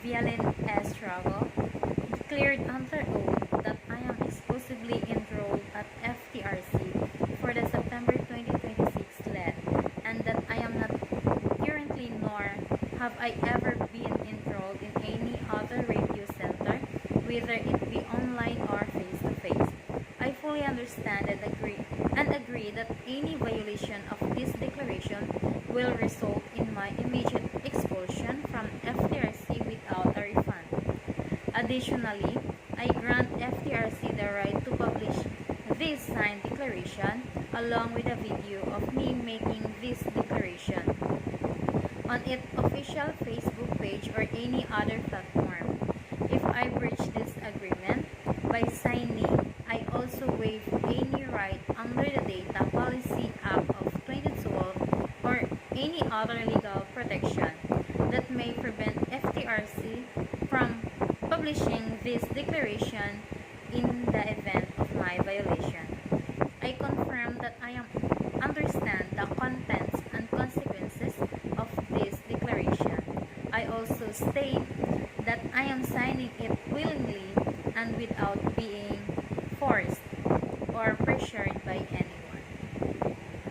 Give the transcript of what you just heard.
Vialin Estrago, declared under oath that I am exclusively enrolled at FTRC for the September 2026 LED and that I am not currently nor have I ever been enrolled in any other radio center, whether it be online or face-to-face. I fully understand and agree that any violation of this declaration will result in my immediate expulsion from FTRC without a refund. Additionally, I grant FTRC the right to publish this signed declaration along with a video of me making this declaration on its official Facebook page or any other platform. If I breach this agreement by signing, I also waive any right under the Data Policy Act of 2012 or any other legal protection that may prevent FTRC from publishing this declaration in the event of my violation. I confirm that I understand the contents and consequences of this declaration. I also state that I am signing it willingly